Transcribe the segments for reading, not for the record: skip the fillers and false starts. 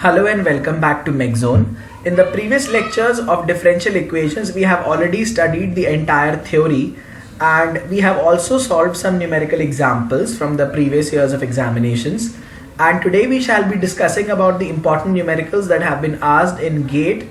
Hello and welcome back to MechZone. In the previous lectures of differential equations, we have already studied the entire theory and we have also solved some numerical examples from the previous years of examinations. And today we shall be discussing about the important numericals that have been asked in GATE,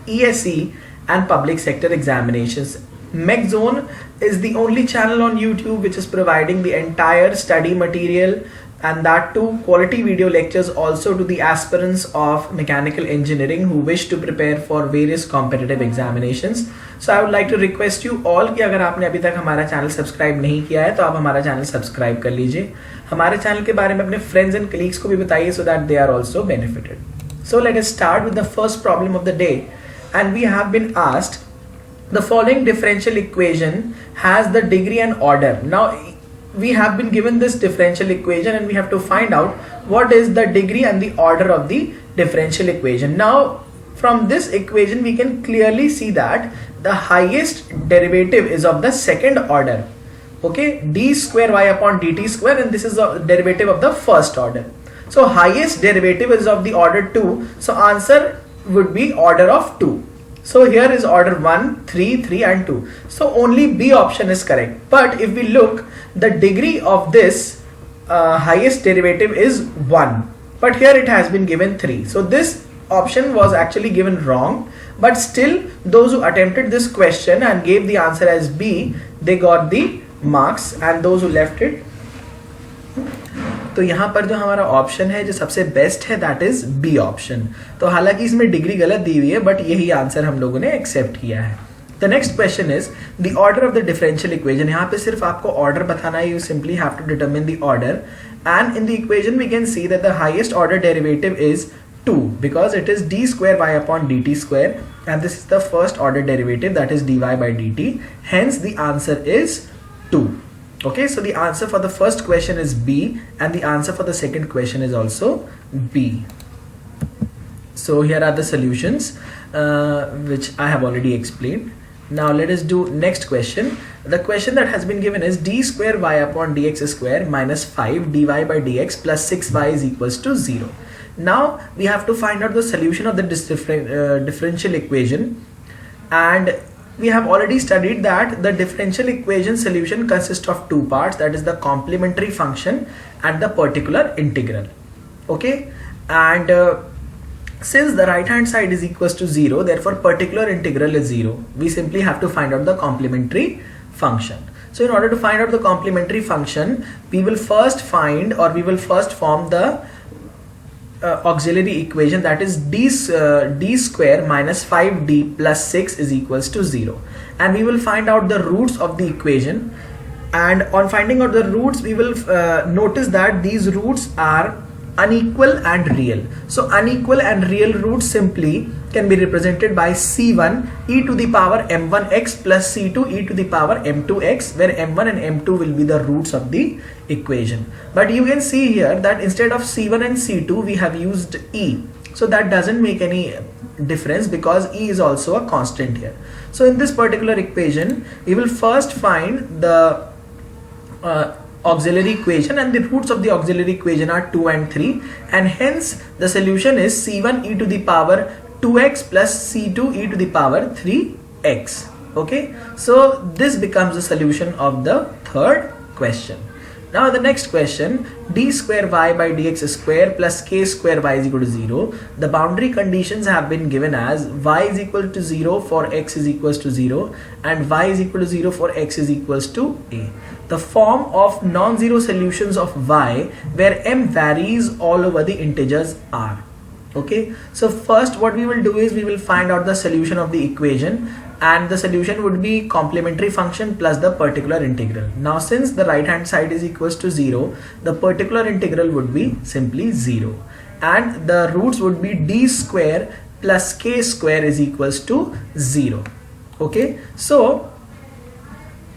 ESE and public sector examinations. MechZone is the only channel on YouTube which is providing the entire study material and that too quality video lectures also to the aspirants of mechanical engineering who wish to prepare for various competitive examinations. So I would like to request you all कि अगर आपने अभी तक हमारा channel subscribe नहीं किया है तो आप हमारा चैनल सब्सक्राइब कर लीजिए. हमारे चैनल के बारे में अपने फ्रेंड्स एंड कलीग्स को भी बताइए so that they are also benefited. So let us start with the first problem of the day, and we have been asked the following differential equation has the degree and order. Now we have been given this differential equation and we have to find out what is the degree and the order of the differential equation. Now from this equation we can clearly see that the highest derivative is of the second order. Okay, d square y upon dt square, and this is the derivative of the first order. So highest derivative is of the order 2. So answer would be order of 2. So here is order 1, 3, 3 and 2. So only B option is correct. But if we look, the degree of this highest derivative is 1. But here it has been given 3. So this option was actually given wrong. But still those who attempted this question and gave the answer as B, they got the marks, and those who left it. तो यहाँ पर जो हमारा option है जो सबसे best है that is B option. तो हालांकि इसमें डिग्री गलत दी हुई है बट यही आंसर हम लोगों ने एक्सेप्ट किया है. The next question is the order of the differential equation. यहाँ पे सिर्फ आपको ऑर्डर बताना है. You simply have to determine the order, and in the equation we can see that the highest order derivative is 2 because it is d square y upon dt square, and this is the first order derivative, that is dy by dt. Hence the answer is 2. Okay, so the answer for the first question is B and the answer for the second question is also B. So here are the solutions which I have already explained. Now let us do next question. The question that has been given is d square y upon dx square minus 5 dy by dx plus 6y is equals to 0. Now we have to find out the solution of the differential equation, and we have already studied that the differential equation solution consists of two parts, that is the complementary function and the particular integral. Okay, and since the right hand side is equals to 0, therefore particular integral is 0. We simply have to find out the complementary function. So in order to find out the complementary function, we will first find, or we will first form the auxiliary equation, that is d square minus 5d plus 6 is equals to 0, and we will find out the roots of the equation. And on finding out the roots, we will notice that these roots are unequal and real. So unequal and real roots simply can be represented by c1 e to the power m1x plus c2 e to the power m2x, where m1 and m2 will be the roots of the equation. But you can see here that instead of c1 and c2 we have used e. So that doesn't make any difference because e is also a constant here. So in this particular equation we will first find the auxiliary equation, and the roots of the auxiliary equation are 2 and 3, and hence the solution is c1 e to the power 2x plus c2 e to the power 3x. Okay, so this becomes the solution of the third question. Now the next question, d square y by dx square plus k square y is equal to 0. The boundary conditions have been given as y is equal to 0 for x is equals to 0 and y is equal to 0 for x is equals to a. The form of non-zero solutions of y where m varies all over the integers are. Okay, so first what we will do is we will find out the solution of the equation, and the solution would be complementary function plus the particular integral. Now since the right hand side is equals to 0, the particular integral would be simply 0, and the roots would be d square plus k square is equals to 0. Okay, so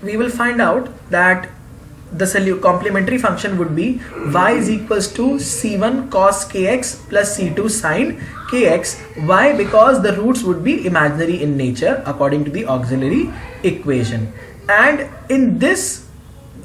we will find out that the complementary function would be y is equals to c1 cos kx plus c2 sin kx. Why? Because the roots would be imaginary in nature according to the auxiliary equation, and in this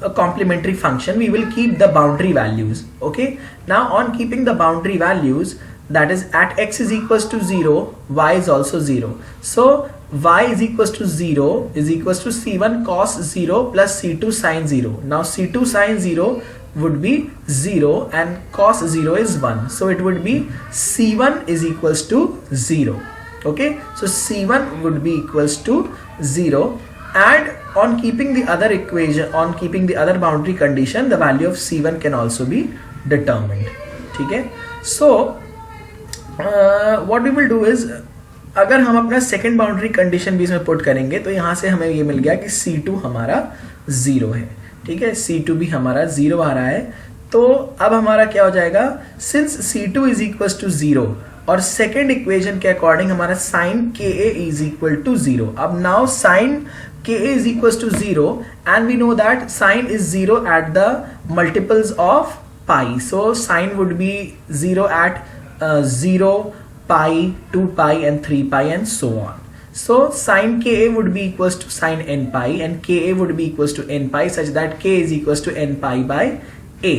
a complementary function, we will keep the boundary values. Okay, now on keeping the boundary values, that is at x is equals to 0, y is also 0. So y is equals to 0 is equals to c1 cos 0 plus c2 sin 0. Now c2 sin 0 would be 0 and cos 0 is 1. So it would be c1 is equals to 0. Okay, so c1 would be equals to 0, and on keeping the other equation, on keeping the other boundary condition, the value of c1 can also be determined. Okay, so what we will do is, अगर हम अपना second boundary condition भी इसमें put करेंगे तो यहाँ से हमें ये मिल गया कि C2 हमारा 0 है. ठीक है, C2 भी हमारा 0 आ रहा है. तो अब हमारा क्या हो जाएगा, since C2 is equal to 0 और सेकेंड इक्वेशन के अकॉर्डिंग हमारा sine KA is equal to 0. अब now sine KA is equals to 0 and we know that sine is 0 at the multiples of pi. So sine would be 0 at 0, pi, 2 pi and 3 pi and so on. So sine KA would be equals to sine n pi and KA would be equals to n pi such that K is equals to n pi by A.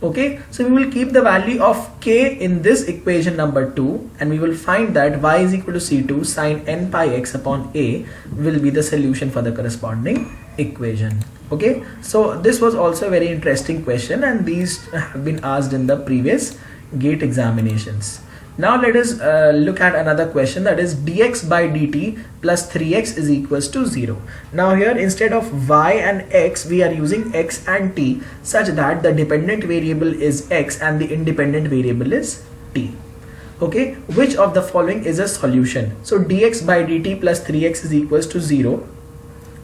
Okay, so we will keep the value of K in this equation number 2 and we will find that y is equal to C2 sine n pi x upon A will be the solution for the corresponding equation. Okay, so this was also a very interesting question and these have been asked in the previous GATE examinations. Now let us look at another question, that is dx by dt plus 3x is equals to 0. Now here instead of y and x we are using x and t such that the dependent variable is x and the independent variable is t. Okay, which of the following is a solution? So dx by dt plus 3x is equals to 0.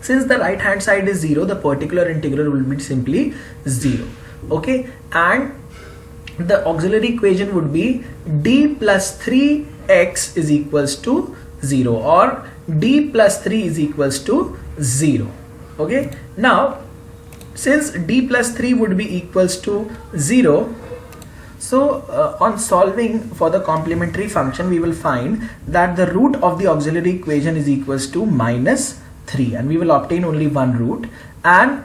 Since the right hand side is 0, the particular integral will be simply 0. Okay, and the auxiliary equation would be d plus 3x is equals to 0 or d plus 3 is equals to 0. Okay, now since d plus 3 would be equals to 0, so on solving for the complementary function we will find that the root of the auxiliary equation is equals to minus 3 and we will obtain only one root, and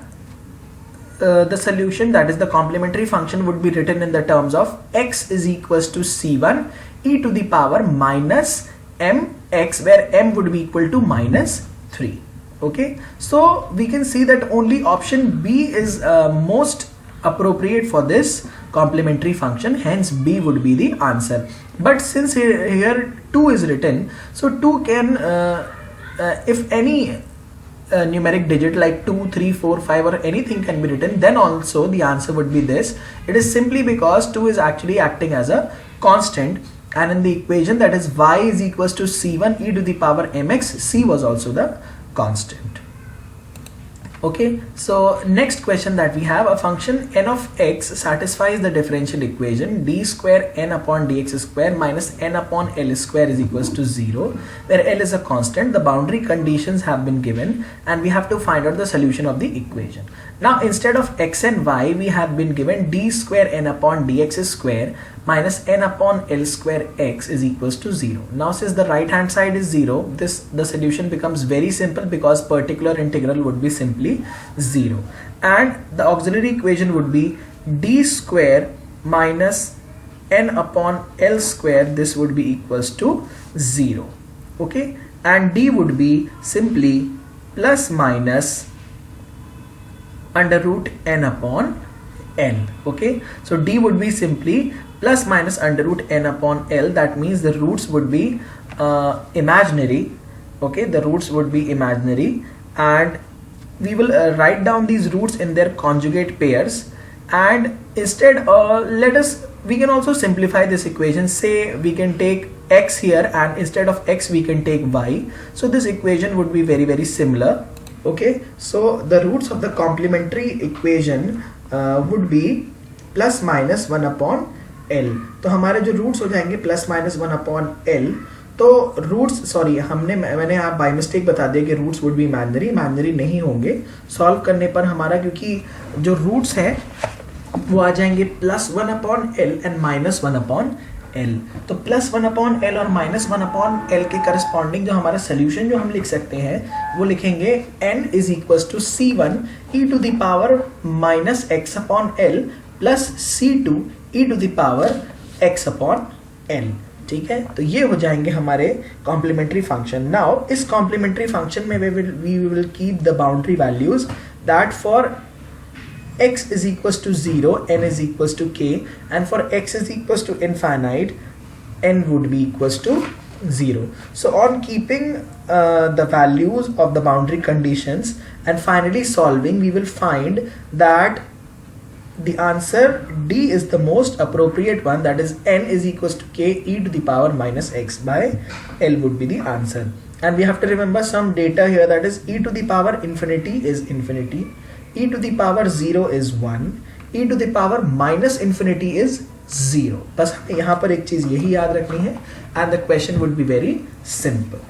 the solution, that is the complementary function, would be written in the terms of x is equals to c1 e to the power minus mx, where m would be equal to minus 3. Okay, so we can see that only option B is most appropriate for this complementary function, hence B would be the answer. But since here 2 is written, so 2 can if any numeric digit like 2, 3, 4, 5 or anything can be written, then also the answer would be this. It is simply because 2 is actually acting as a constant, and in the equation, that is y is equals to c1 e to the power mx, c was also the constant. Okay, so next question that we have, a function n of x satisfies the differential equation d square n upon dx square minus n upon l square is equals to 0, where l is a constant. The boundary conditions have been given and we have to find out the solution of the equation. Now instead of x and y, we have been given d square n upon dx square minus n upon l square x is equals to 0. Now since the right hand side is 0, the solution becomes very simple because particular integral would be simply 0, and the auxiliary equation would be d square minus n upon l square, this would be equals to 0. Okay, and d would be simply plus minus under root n upon l. Okay, so d would be simply plus minus under root n upon l. That means the roots would be imaginary. Okay, the roots would be imaginary, and we will write down these roots in their conjugate pairs, and instead we can also simplify this equation. Say we can take x here and instead of x we can take y, so this equation would be very similar. Okay, so the roots of the complementary equation would be plus minus 1 upon L. तो हमारे जो roots हो जाएंगे plus minus 1 upon L. तो roots, sorry मैंने आप by mistake बता दिया कि रूट्स वुड बी इमेजिनरी नहीं होंगे सॉल्व करने पर हमारा, क्योंकि जो रूट्स हैं वो आ जाएंगे plus 1 upon L and minus 1 upon L. तो प्लस 1 अपॉन L और माइनस 1 अपॉन L के करस्पॉन्डिंग जो हमारा सोल्यूशन जो हम लिख सकते हैं वो लिखेंगे n is equals to c1 e to the power minus x upon L plus c2 e to the power x upon n, ठीक है। तो ये हो जाएंगे हमारे कॉम्प्लीमेंट्री फंक्शन। नाउ इस कॉम्प्लीमेंट्री फंक्शन में we will keep the boundary values that for x is equals to 0, n is equals to k, and for x is equals to infinite, n would be equals to 0. So on keeping the values of the boundary conditions and finally solving, we will find that the answer D is the most appropriate one, that is n is equals to k e to the power minus x by L would be the answer. And we have to remember some data here, that is e to the power infinity is infinity, e to the power 0 is 1, e to the power minus infinity is 0. बस हमें यहाँ पर एक चीज़ यही याद रखनी है and the question would be very simple.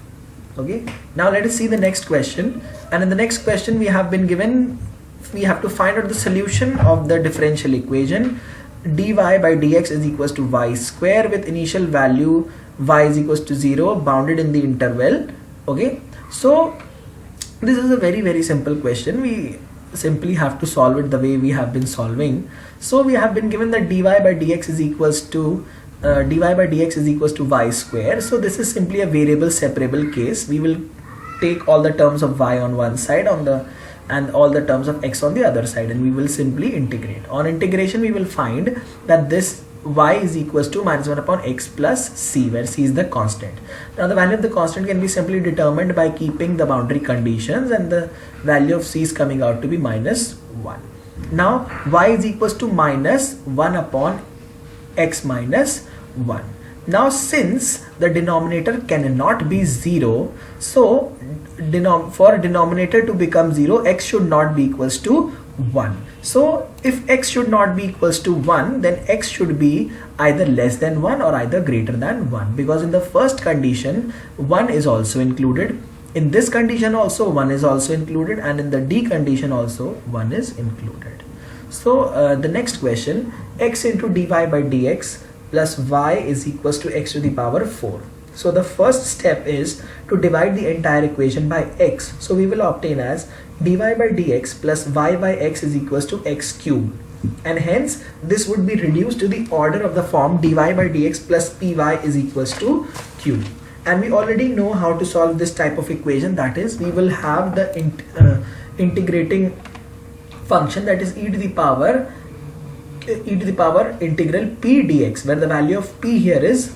Okay, now let us see the next question. And in the next question we have been given, we have to find out the solution of the differential equation dy by dx is equals to y square with initial value y is equals to 0 bounded in the interval. Okay, so this is a very simple question. We simply have to solve it the way we have been solving. So we have been given that dy by dx is equals to y square. So this is simply a variable separable case. We will take all the terms of y on one side and all the terms of x on the other side, and we will simply integrate. On integration we will find that this y is equals to minus 1 upon x plus c, where c is the constant. Now the value of the constant can be simply determined by keeping the boundary conditions, and the value of c is coming out to be minus 1. Now y is equals to minus 1 upon x minus 1. Now since the denominator cannot be 0, so for denominator to become 0, x should not be equals to 1. So if x should not be equals to 1, then x should be either less than 1 or either greater than 1, because in the first condition 1 is also included, in this condition also 1 is also included, and in the D condition also 1 is included. So the next question, x into dy by dx plus y is equals to x to the power 4. So the first step is to divide the entire equation by x. So we will obtain as dy by dx plus y by x is equals to x cube, and hence this would be reduced to the order of the form dy by dx plus py is equals to q. And we already know how to solve this type of equation, that is we will have the integrating function, that is e to the power integral p dx, where the value of p here is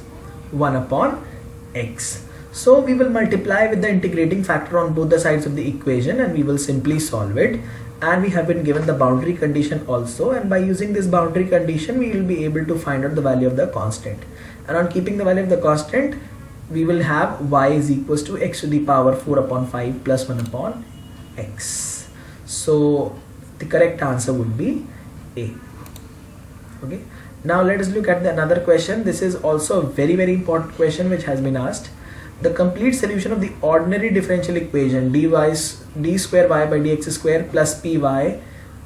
1 upon x. So we will multiply with the integrating factor on both the sides of the equation, and we will simply solve it. And we have been given the boundary condition also, and by using this boundary condition we will be able to find out the value of the constant. And on keeping the value of the constant, we will have y is equals to x to the power 4 upon 5 plus 1 upon x. So the correct answer would be A. Okay, now let us look at another question. This is also a very important question which has been asked. The complete solution of the ordinary differential equation d square y by dx square plus p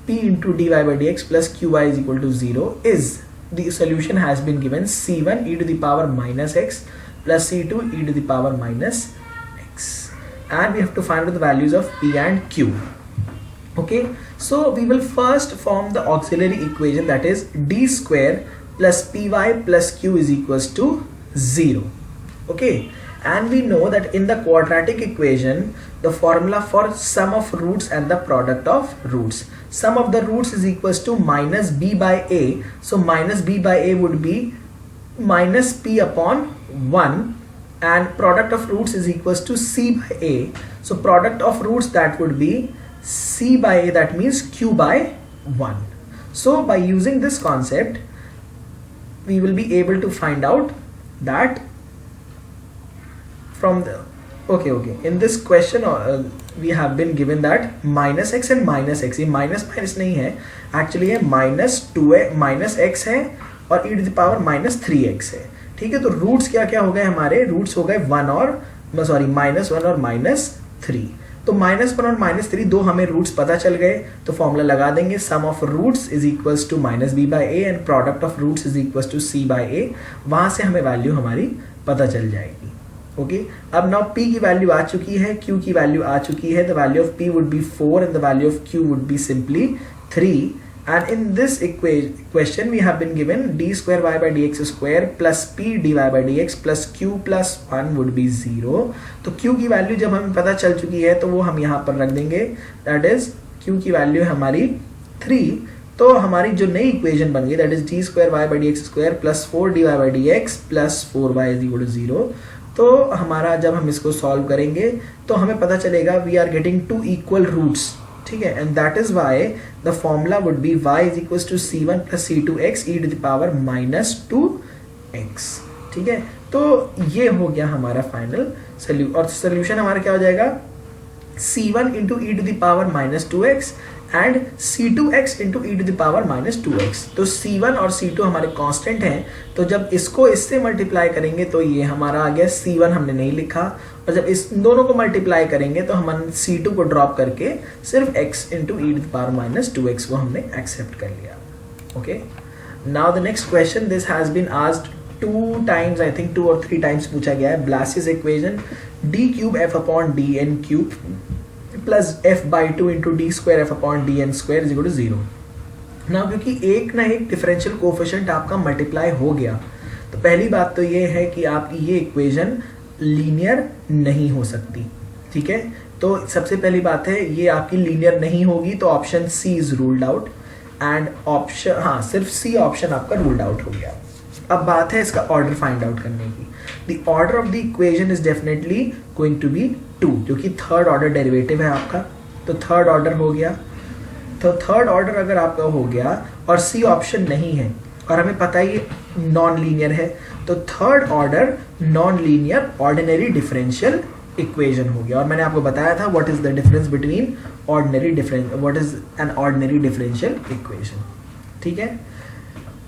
into dy by dx plus qy is equal to 0 is, the solution has been given c1 e to the power minus x plus c2 e to the power minus x, and we have to find out the values of p and q. Okay, so we will first form the auxiliary equation, that is d square plus py plus q is equals to 0. Okay, and we know that in the quadratic equation the formula for sum of roots and the product of roots, sum of the roots is equals to minus b by a. So minus b by a would be minus p upon 1, and product of roots is equals to c by a. So product of roots, that would be c by a, that means q by 1. So by using this concept we will be able to find out that from the in this question we have been given that minus x and minus x, ये minus minus नहीं है, actually है minus x है और e to the power minus 3x है. ठीक है, तो रूट्स क्या क्या हो गए हमारे, रूट्स हो गए माइनस 1 और माइनस 3. तो माइनस 1 और माइनस 3 दो हमें रूट्स पता चल गए, तो फॉर्मूला लगा देंगे sum of roots is equals to minus b by a and product of roots is equals to c by a. वहां से हमें वैल्यू हमारी पता चल जाएगी. ओके, अब नाउ p की वैल्यू आ चुकी है, q की वैल्यू आ चुकी है. The value of p would be 4 and the value of q would be simply 3. And in this question we have been given d square y by dx square plus p dy by dx plus q plus 1 would be 0. तो q की value जब हमें पता चल चुकी है तो वो हम यहाँ पर रख देंगे, दैट इज q की वैल्यू है हमारी 3. तो हमारी जो नई इक्वेशन बन गई that is d square y by dx square plus 4 dy by dx plus 4y is equal to 0. तो हमारा जब हम इसको सॉल्व करेंगे तो हमें पता चलेगा we are getting two equal roots, ठीक है, and that is why the formula would be y is equal to c1 plus c2x e to the power minus 2x. ठीक है, तो ये हो गया हमारा फाइनल सोल्यूशन. और सोल्यूशन हमारा क्या हो जाएगा, c1 into e to the power minus 2x and c2x into e to the power minus 2x. तो c1 और c2 हमारे कांस्टेंट हैं, तो जब इसको इससे मल्टीप्लाई करेंगे तो ये हमारा आ गया, c1 हमने नहीं लिखा, और जब इस दोनों को मल्टीप्लाई करेंगे तो हम c2 को ड्रॉप करके सिर्फ x into e to the power minus 2x को हमने एक्सेप्ट कर लिया. Okay, now the next question, this has been asked 2 times, I think 2 or 3 times पूछा गया है. Blass's equation d cube f upon dn cube plus f by 2 into D square F upon D N square is equal to 0. Now क्योंकि एक ना एक differential coefficient आपका multiply हो गया, तो पहली बात तो ये है कि आपकी ये इक्वेशन लीनियर नहीं हो सकती. ठीक है, तो सबसे पहली बात है ये आपकी लीनियर नहीं होगी, तो option C is ruled out and option, हाँ सिर्फ सी ऑप्शन आपका रूल्ड आउट हो गया. अब बात है इसका ऑर्डर फाइंड आउट करने की. The order of the equation is definitely going to be 2, क्योंकि थर्ड ऑर्डर डेरिवेटिव है आपका, तो थर्ड ऑर्डर हो गया. तो थर्ड ऑर्डर अगर आपका हो गया और सी ऑप्शन नहीं है और हमें पता है ये नॉन लीनियर है, तो third order non linear ordinary differential equation हो गया. और मैंने आपको बताया था what is the difference between ordinary difference, what is an ordinary differential equation. ठीक है,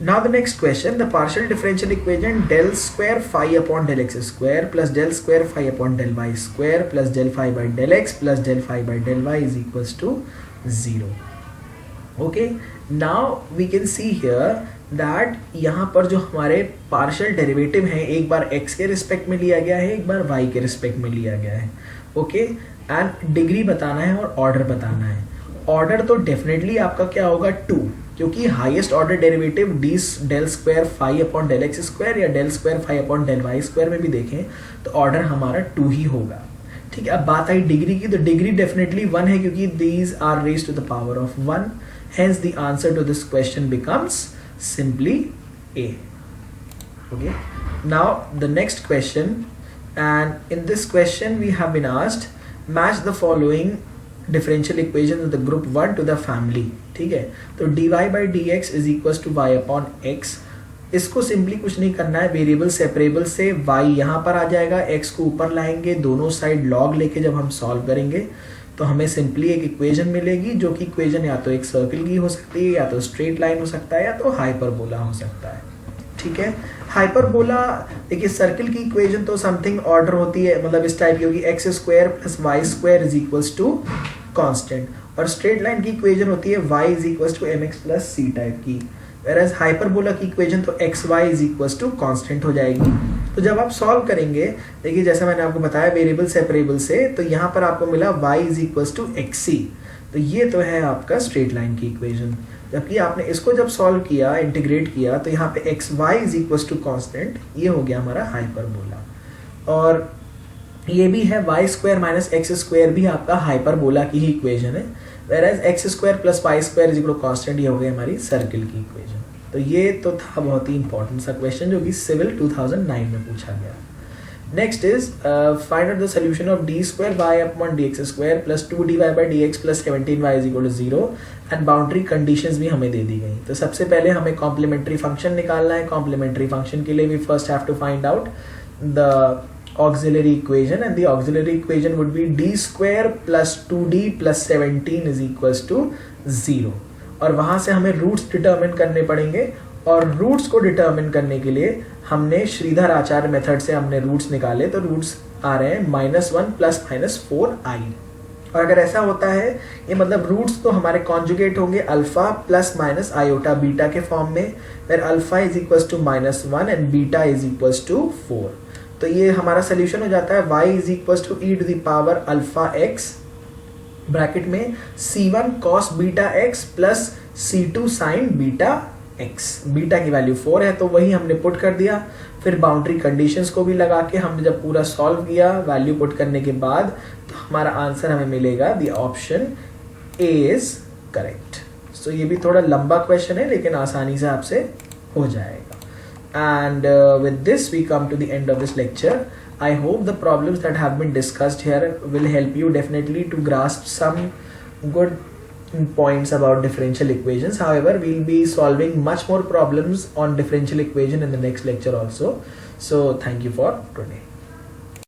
now the next question, the partial differential equation del square phi upon del x square plus del square phi upon del y square plus del phi by del x plus del phi by del y is equals to 0. okay, now we can see here that यहाँ पर जो हमारे partial derivative हैं, एक बार x के respect में लिया गया है, एक बार y के रिस्पेक्ट में लिया गया है. ओके, एंड डिग्री बताना है और ऑर्डर बताना है. ऑर्डर तो डेफिनेटली आपका क्या होगा 2, क्योंकि highest order derivative d del square phi upon del x square या del square phi upon del y square में भी देखें तो ऑर्डर हमारा 2 ही होगा. ठीक है, अब बात आई डिग्री की, तो डिग्री डेफिनेटली 1 है, क्योंकि these are raised to the power of 1. Hence the answer to this question becomes simply A. Okay, now the next question, and in this question we have been asked match the following differential equation of the group 1 to the family. ठीक है, तो dy by D X is equal to y upon X. इसको simply कुछ नहीं करना है, variable separable से y यहाँ पर आ जाएगा, x को ऊपर लाएंगे, दोनों साइड log लेके जब हम सॉल्व करेंगे तो हमें सिंपली एक इक्वेशन मिलेगी, जो कि इक्वेशन या तो एक सर्कल की हो सकती है, या तो स्ट्रेट लाइन हो सकता है, या तो हाइपरबोला हो सकता है. ठीक है, हाइपरबोला, देखिए सर्कल की इक्वेशन तो समथिंग ऑर्डर होती है, मतलब इस टाइप की होगी, X square plus Y square is equals to constant, और स्ट्रेट लाइन की इक्वेशन होती है y is equals to mx plus c type की. वेयरएज हाइपरबोला की इक्वेशन तो xy is equals to constant हो जाएगी. तो जब आप सॉल्व करेंगे, देखिए जैसे मैंने आपको बताया वेरिएबल सेपरेबल से, तो यहाँ पर आपको मिला y is equals to xc. तो ये तो है आपका स्ट्रेट लाइन की इक्वेशन. जबकि आपने इसको जब सॉल्व किया, इंटीग्रेट किया, तो यहाँ पे xy is equals to constant, ये हो गया हमारा हाइपरबोला. और ये भी है y square minus X square भी आपका हाइपरबोला की ही इक्वेशन है. Whereas X square plus Y square is equal to constant, ये हो गई हमारी सर्कल की इक्वेशन. तो ये तो था बहुत ही इंपॉर्टेंट सा क्वेश्चन जो कि सिविल 2009 में पूछा गया. Next is find out the solution of D square Y upon D X square plus 2 dy by D X plus 17y is equal to 0 and boundary conditions भी हमें दे दी गई. तो सबसे पहले हमें कॉम्प्लीमेंट्री फंक्शन निकालना है. कॉम्प्लीमेंट्री फंक्शन के लिए we first have to find out the auxiliary equation, and the auxiliary equation would be d square plus 2d plus 17 is equals to 0. और वहां से हमें रूट्स डिटरमिन करने पड़ेंगे, और रूट्स को डिटरमिन करने के लिए हमने श्रीधर आचार्य मेथड से हमने रूट्स निकाले. तो रूट्स आ रहे हैं -1 प्लस -4i. और अगर ऐसा होता है, ये मतलब रूट्स तो हमारे कॉन्जुगेट होंगे alpha plus minus iota beta के फॉर्म में, where alpha is equals to -1 and beta is equals to 4. तो ये हमारा सोल्यूशन हो जाता है y is equals to e to the power alpha X bracket में c1 cos beta x plus C2 sin beta x, beta की value 4 है तो वही हमने पुट कर दिया। फिर बाउंड्री कंडीशंस को भी लगा के हमने जब पूरा सॉल्व किया वैल्यू पुट करने के बाद, तो हमारा आंसर हमें मिलेगा the option A is correct. So ये भी थोड़ा लंबा क्वेश्चन है लेकिन आसानी से आपसे हो जाएगा। And with this we come to the end of this lecture. I hope the problems that have been discussed here will help you definitely to grasp some good points about differential equations. However, we'll be solving much more problems on differential equation in the next lecture also. So thank you for today.